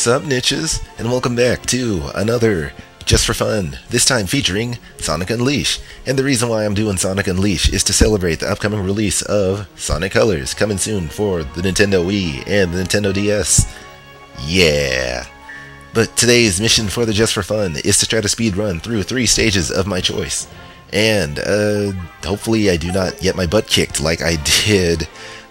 Sup niches, and welcome back to another Just for Fun, this time featuring Sonic Unleashed. And the reason why I'm doing Sonic Unleashed is to celebrate the upcoming release of Sonic Colors, coming soon for the Nintendo Wii and the Nintendo DS. Yeah! But today's mission for the Just for Fun is to try to speedrun through 3 stages of my choice. And, hopefully I do not get my butt kicked like I did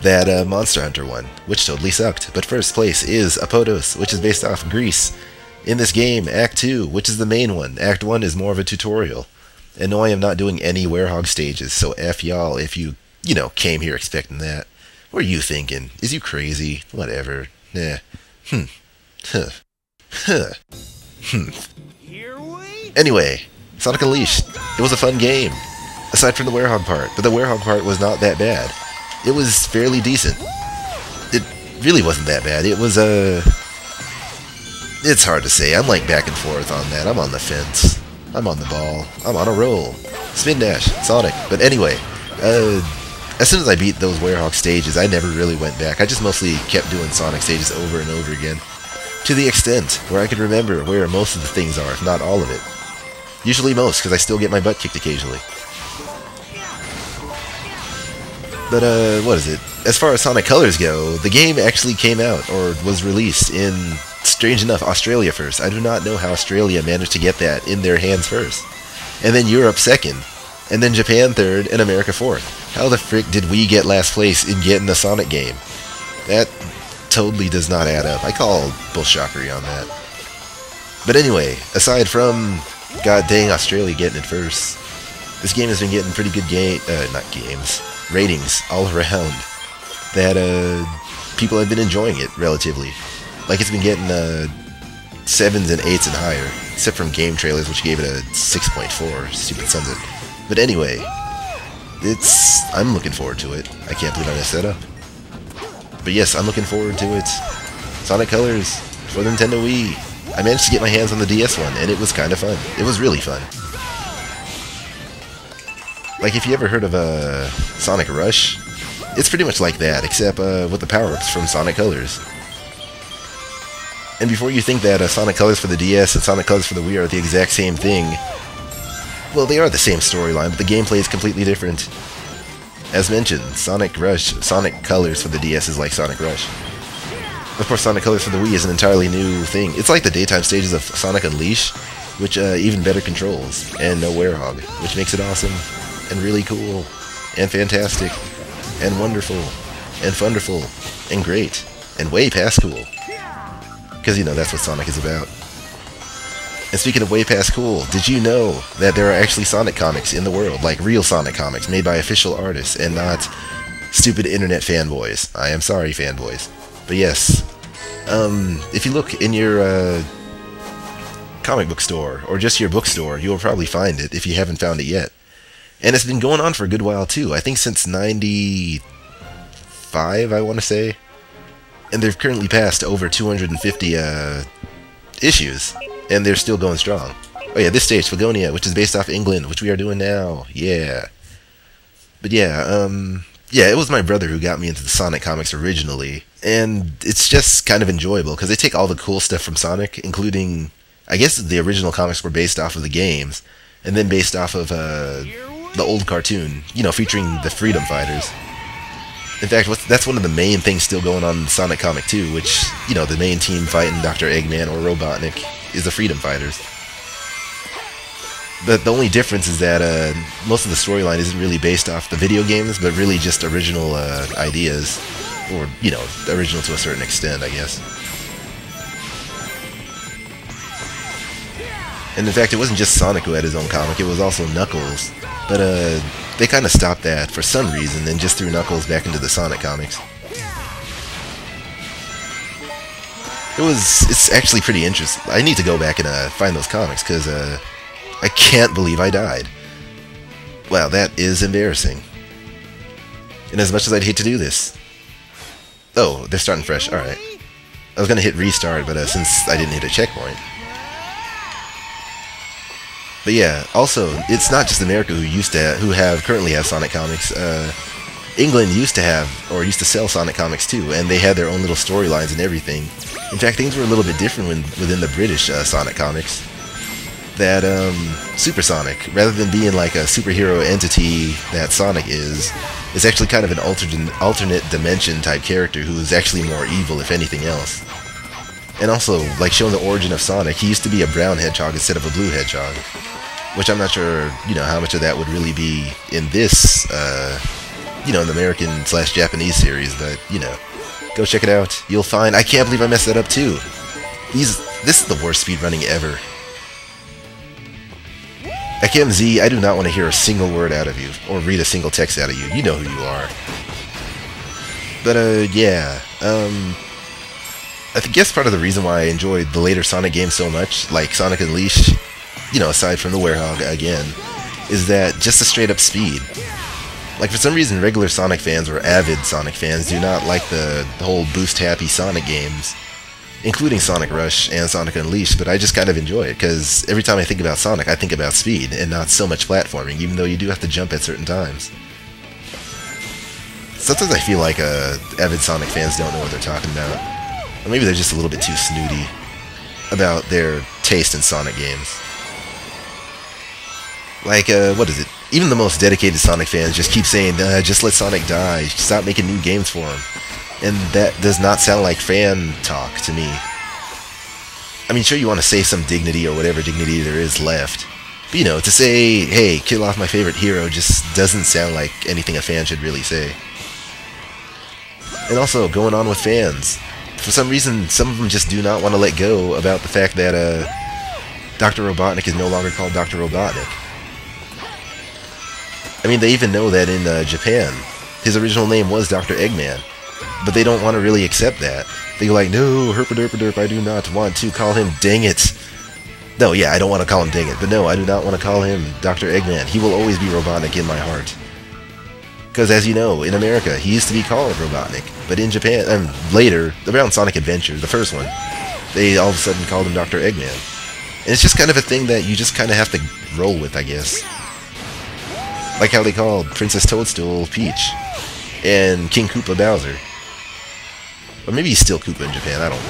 that Monster Hunter one, which totally sucked. But first place is Apotos, which is based off Greece. In this game, Act 2, which is the main one. Act 1 is more of a tutorial. And no, I am not doing any werehog stages, so F y'all if you came here expecting that. What are you thinking? Is you crazy? Whatever. Nah. Anyway, Sonic Unleashed. It was a fun game. Aside from the werehog part, but the werehog part was not that bad. It was fairly decent. It really wasn't that bad. It was, it's hard to say. I'm like back and forth on that. I'm on the fence. I'm on the ball. I'm on a roll. Spin dash. Sonic. But anyway, as soon as I beat those werehog stages, I never really went back. I just mostly kept doing Sonic stages over and over again. To the extent where I could remember where most of the things are, if not all of it. Usually most, because I still get my butt kicked occasionally. But, what is it? As far as Sonic Colors go, the game actually came out, or was released in, strange enough, Australia first. I do not know how Australia managed to get that in their hands first. And then Europe second. And then Japan third, and America fourth. How the frick did we get last place in getting a Sonic game? That totally does not add up. I call bullshockery on that. But anyway, aside from god dang Australia getting it first, this game has been getting pretty good ratings all around. That people have been enjoying it relatively. Like it's been getting 7s and 8s and higher, except from game trailers, which gave it a 6.4. Stupid sons of. But anyway, I'm looking forward to it. I can't believe I messed that up. But yes, I'm looking forward to it. Sonic Colors for the Nintendo Wii. I managed to get my hands on the DS one, and it was kind of fun. It was really fun. Like, if you ever heard of Sonic Rush, it's pretty much like that, except with the power-ups from Sonic Colors. And before you think that Sonic Colors for the DS and Sonic Colors for the Wii are the exact same thing, well, they are the same storyline, but the gameplay is completely different. As mentioned, Sonic Colors for the DS is like Sonic Rush. Of course, Sonic Colors for the Wii is an entirely new thing. It's like the daytime stages of Sonic Unleashed, which even better controls, and no werehog, which makes it awesome, and really cool, and fantastic, and wonderful, and funderful, and great, and way past cool. Because, that's what Sonic is about. And speaking of way past cool, did you know that there are actually Sonic comics in the world, like real Sonic comics, made by official artists, and not stupid internet fanboys? I am sorry, fanboys. But yes, if you look in your comic book store, or just your bookstore, you will probably find it if you haven't found it yet. And it's been going on for a good while too, I think since 95, I want to say. And they've currently passed over 250 issues, and they're still going strong. Oh yeah, this stage, Spagonia, which is based off England, which we are doing now, yeah. But yeah, yeah, it was my brother who got me into the Sonic comics originally, and it's just kind of enjoyable, because they take all the cool stuff from Sonic, including, I guess the original comics were based off of the games, and then based off of the old cartoon, featuring the Freedom Fighters. In fact, that's one of the main things still going on in the Sonic comic too, which, the main team fighting Dr. Eggman or Robotnik is the Freedom Fighters. But the only difference is that most of the storyline isn't really based off the video games, but really just original ideas, or, original to a certain extent, I guess. And in fact, it wasn't just Sonic who had his own comic, it was also Knuckles. But they kind of stopped that for some reason and just threw Knuckles back into the Sonic comics. It's actually pretty interesting. I need to go back and find those comics, because I can't believe I died. Wow, that is embarrassing. And as much as I'd hate to do this... Oh, they're starting fresh, alright. I was going to hit restart, but since I didn't hit a checkpoint... But yeah, also, it's not just America who currently have Sonic comics. England used to have, or used to sell Sonic comics too, and they had their own little storylines and everything. In fact, things were a little bit different within the British Sonic comics. That Super Sonic, rather than being like a superhero entity that Sonic is actually kind of an alternate dimension type character who is actually more evil, if anything else. And also, like, showing the origin of Sonic, he used to be a brown hedgehog instead of a blue hedgehog. Which I'm not sure, how much of that would really be in this, in the American/Japanese series, but, go check it out. You'll find, I can't believe I messed that up too. This is the worst speedrunning ever. AKMZ, I do not want to hear a single word out of you, or read a single text out of you. You know who you are. But, yeah, I guess part of the reason why I enjoyed the later Sonic games so much, like Sonic Unleashed, aside from the Werehog again, is that just the straight up speed. Like, for some reason, regular Sonic fans or avid Sonic fans do not like the whole boost-happy Sonic games, including Sonic Rush and Sonic Unleashed, but I just kind of enjoy it, because every time I think about Sonic, I think about speed, and not so much platforming, even though you do have to jump at certain times. Sometimes I feel like avid Sonic fans don't know what they're talking about. Or maybe they're just a little bit too snooty about their taste in Sonic games. Like, what is it? Even the most dedicated Sonic fans just keep saying, just let Sonic die, stop making new games for him. And that does not sound like fan talk to me. I mean, sure, you want to say some dignity or whatever dignity there is left. But, to say, hey, kill off my favorite hero just doesn't sound like anything a fan should really say. And also, going on with fans. For some reason, some of them just do not want to let go about the fact that Dr. Robotnik is no longer called Dr. Robotnik. I mean, they even know that in Japan, his original name was Dr. Eggman. But they don't want to really accept that. They're like, no, herpaderpaderp, I do not want to call him Dang It. No, yeah, I don't want to call him Dang It, but no, I do not want to call him Dr. Eggman. He will always be Robotnik in my heart. Because as you know, in America, he used to be called Robotnik. But in Japan, and later, around Sonic Adventure, the first one, they all of a sudden called him Dr. Eggman. And it's just kind of a thing that you just kind of have to roll with, I guess. Like how they called Princess Toadstool Peach, and King Koopa Bowser. Or maybe he's still Koopa in Japan, I don't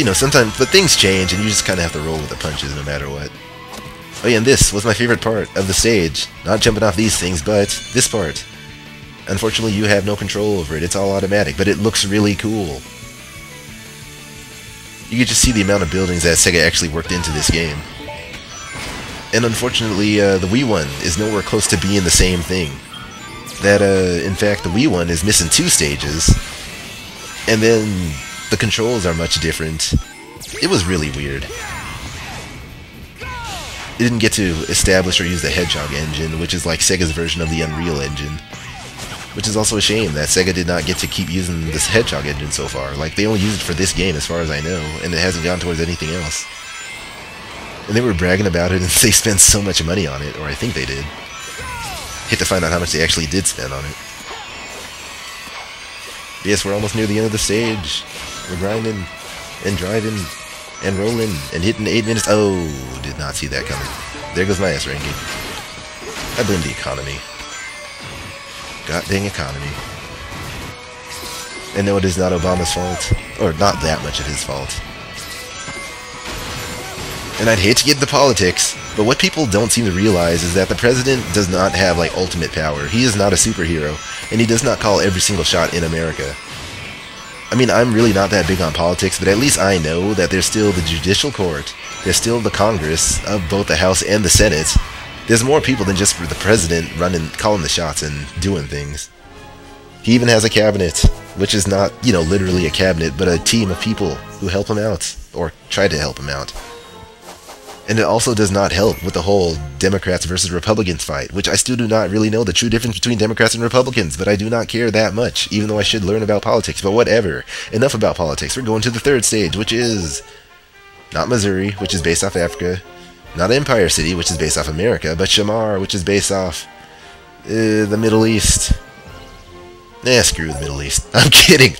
know. Sometimes, but things change, and you just kind of have to roll with the punches no matter what. Oh yeah, and this was my favorite part of the stage. Not jumping off these things, but this part. Unfortunately, you have no control over it. It's all automatic, but it looks really cool. You can just see the amount of buildings that Sega actually worked into this game. And unfortunately, the Wii one is nowhere close to being the same thing. That, in fact, the Wii one is missing 2 stages, and then the controls are much different. It was really weird. It didn't get to establish or use the Hedgehog engine, which is like Sega's version of the Unreal Engine. Which is also a shame that Sega did not get to keep using this Hedgehog engine so far. Like, they only used it for this game as far as I know, and it hasn't gone towards anything else. And they were bragging about it, and they spent so much money on it, or I think they did. Hate to find out how much they actually did spend on it. But yes, we're almost near the end of the stage. We're grinding, and driving, and rolling, and hitting 8 minutes. Oh, did not see that coming. There goes my S ranking. I blame the economy. God dang economy. And no, it is not Obama's fault. Or not that much of his fault. And I'd hate to get into politics, but what people don't seem to realize is that the president does not have, like, ultimate power. He is not a superhero, and he does not call every single shot in America. I mean, I'm really not that big on politics, but at least I know that there's still the judicial court, there's still the Congress of both the House and the Senate. There's more people than just the president calling the shots and doing things. He even has a cabinet, which is not, literally a cabinet, but a team of people who help him out, or try to help him out. And it also does not help with the whole Democrats versus Republicans fight, which I still do not really know the true difference between Democrats and Republicans, but I do not care that much, even though I should learn about politics, but whatever. Enough about politics. We're going to the 3rd stage, which is not Missouri, which is based off Africa, not Empire City, which is based off America, but Shamar, which is based off the Middle East. Screw the Middle East. I'm kidding.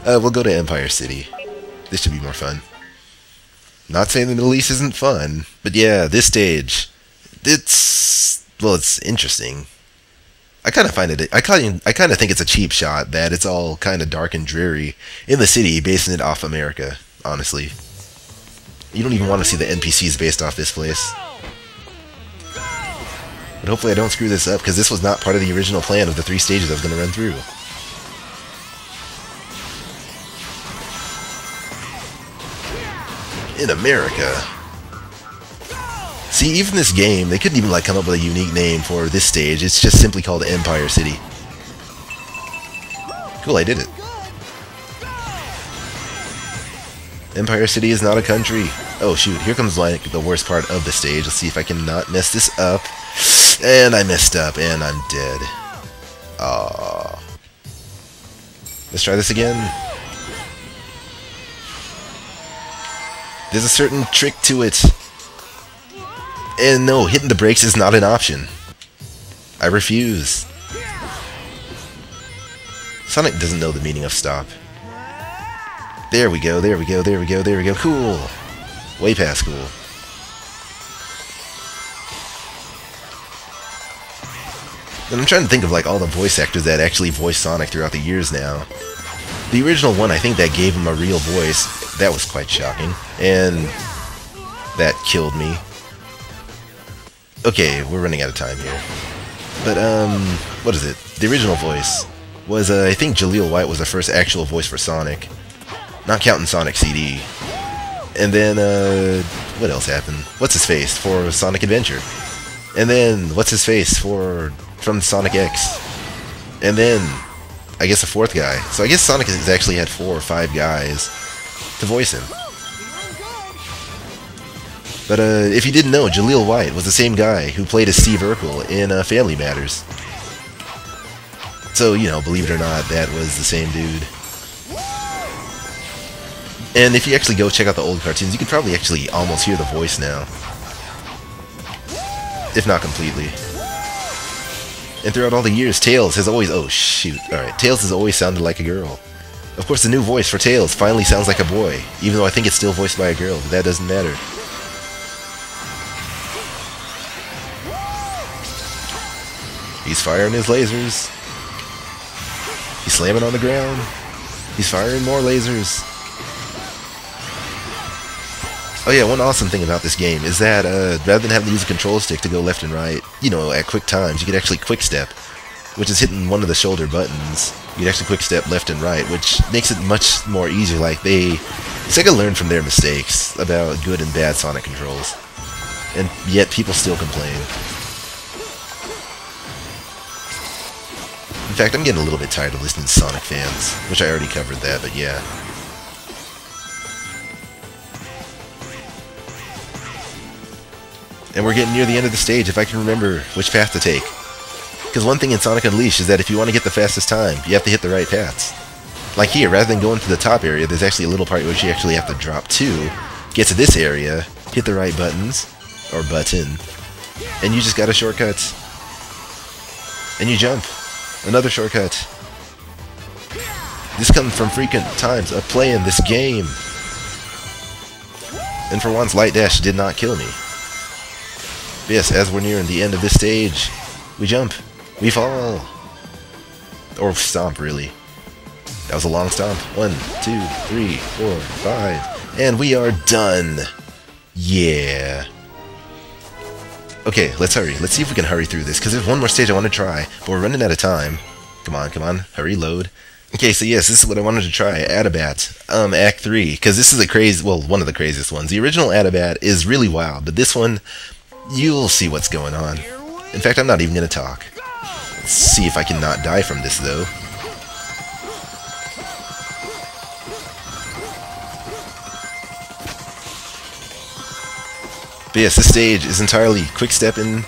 We'll go to Empire City. This should be more fun. Not saying the Middle East isn't fun, but yeah, this stage, it's interesting. I kind of find it. I kind of think it's a cheap shot that it's all kind of dark and dreary in the city, basing it off America. Honestly, you don't even want to see the NPCs based off this place. But hopefully I don't screw this up, because this was not part of the original plan of the 3 stages I was going to run through. In America. See, even this game, they couldn't even like come up with a unique name for this stage. It's just simply called Empire City. Cool, I did it. Empire City is not a country. Oh shoot, here comes like the worst part of the stage. Let's see if I can not mess this up. And I messed up, and I'm dead. Aww. Let's try this again. There's a certain trick to it. And no, hitting the brakes is not an option. I refuse. Sonic doesn't know the meaning of stop. There we go, there we go, there we go, there we go. Cool. Way past cool. And I'm trying to think of like all the voice actors that actually voiced Sonic throughout the years now. The original one, I think that gave him a real voice. That was quite shocking. And that killed me. Okay, we're running out of time here. But, what is it? The original voice was, I think Jaleel White was the first actual voice for Sonic. Not counting Sonic CD. And then, what else happened? What's-his-face for Sonic Adventure. And then, what's-his-face from Sonic X. And then, I guess a 4th guy. So I guess Sonic has actually had 4 or 5 guys to voice him. But if you didn't know, Jaleel White was the same guy who played as Steve Urkel in Family Matters. So, you know, believe it or not, that was the same dude. And if you actually go check out the old cartoons, you can probably actually almost hear the voice now. If not completely. And throughout all the years, Tails has always... Oh, shoot. Alright, Tails has always sounded like a girl. Of course, the new voice for Tails finally sounds like a boy, even though I think it's still voiced by a girl, but that doesn't matter. He's firing his lasers. He's slamming on the ground. He's firing more lasers. Oh yeah, one awesome thing about this game is that rather than having to use a control stick to go left and right, you know, at quick times, you could actually quick step, which is hitting one of the shoulder buttons. You can actually quick step left and right, which makes it much more easier. Like Sega learned from their mistakes about good and bad Sonic controls, and yet people still complain. In fact, I'm getting a little bit tired of listening to Sonic fans, which I already covered that, but yeah. And we're getting near the end of the stage, if I can remember which path to take. Because one thing in Sonic Unleashed is that if you want to get the fastest time, you have to hit the right paths. Like here, rather than going to the top area, there's actually a little part which you actually have to drop to, get to this area, hit the right buttons, or button, and you just got a shortcut. And you jump. Another shortcut. This comes from frequent times of playing this game. And for once, Light Dash did not kill me. But yes, as we're nearing the end of this stage, we jump. We fall. Or stomp, really. That was a long stomp. 1, 2, 3, 4, 5. And we are done. Yeah. Okay, let's hurry. Let's see if we can hurry through this, because there's one more stage I want to try, but we're running out of time. Come on, come on. Hurry, load. Okay, so yes, this is what I wanted to try. Adabat. Act 3, because this is a crazy, well, one of the craziest ones. The original Adabat is really wild, but this one, you'll see what's going on. In fact, I'm not even going to talk. Let's see if I can not die from this, though. But yes, this stage is entirely quick-stepping,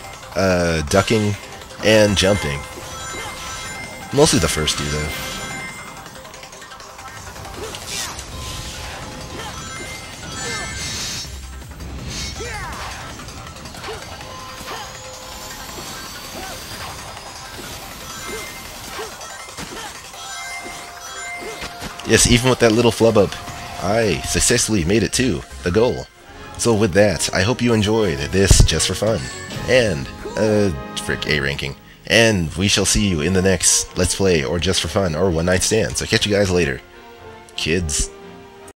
ducking, and jumping. Mostly the first two, though. Yes, even with that little flub up, I successfully made it to the goal. So with that, I hope you enjoyed this just for fun, and, frick, A ranking. And we shall see you in the next Let's Play, or just for fun, or one night stand. So catch you guys later. Kids.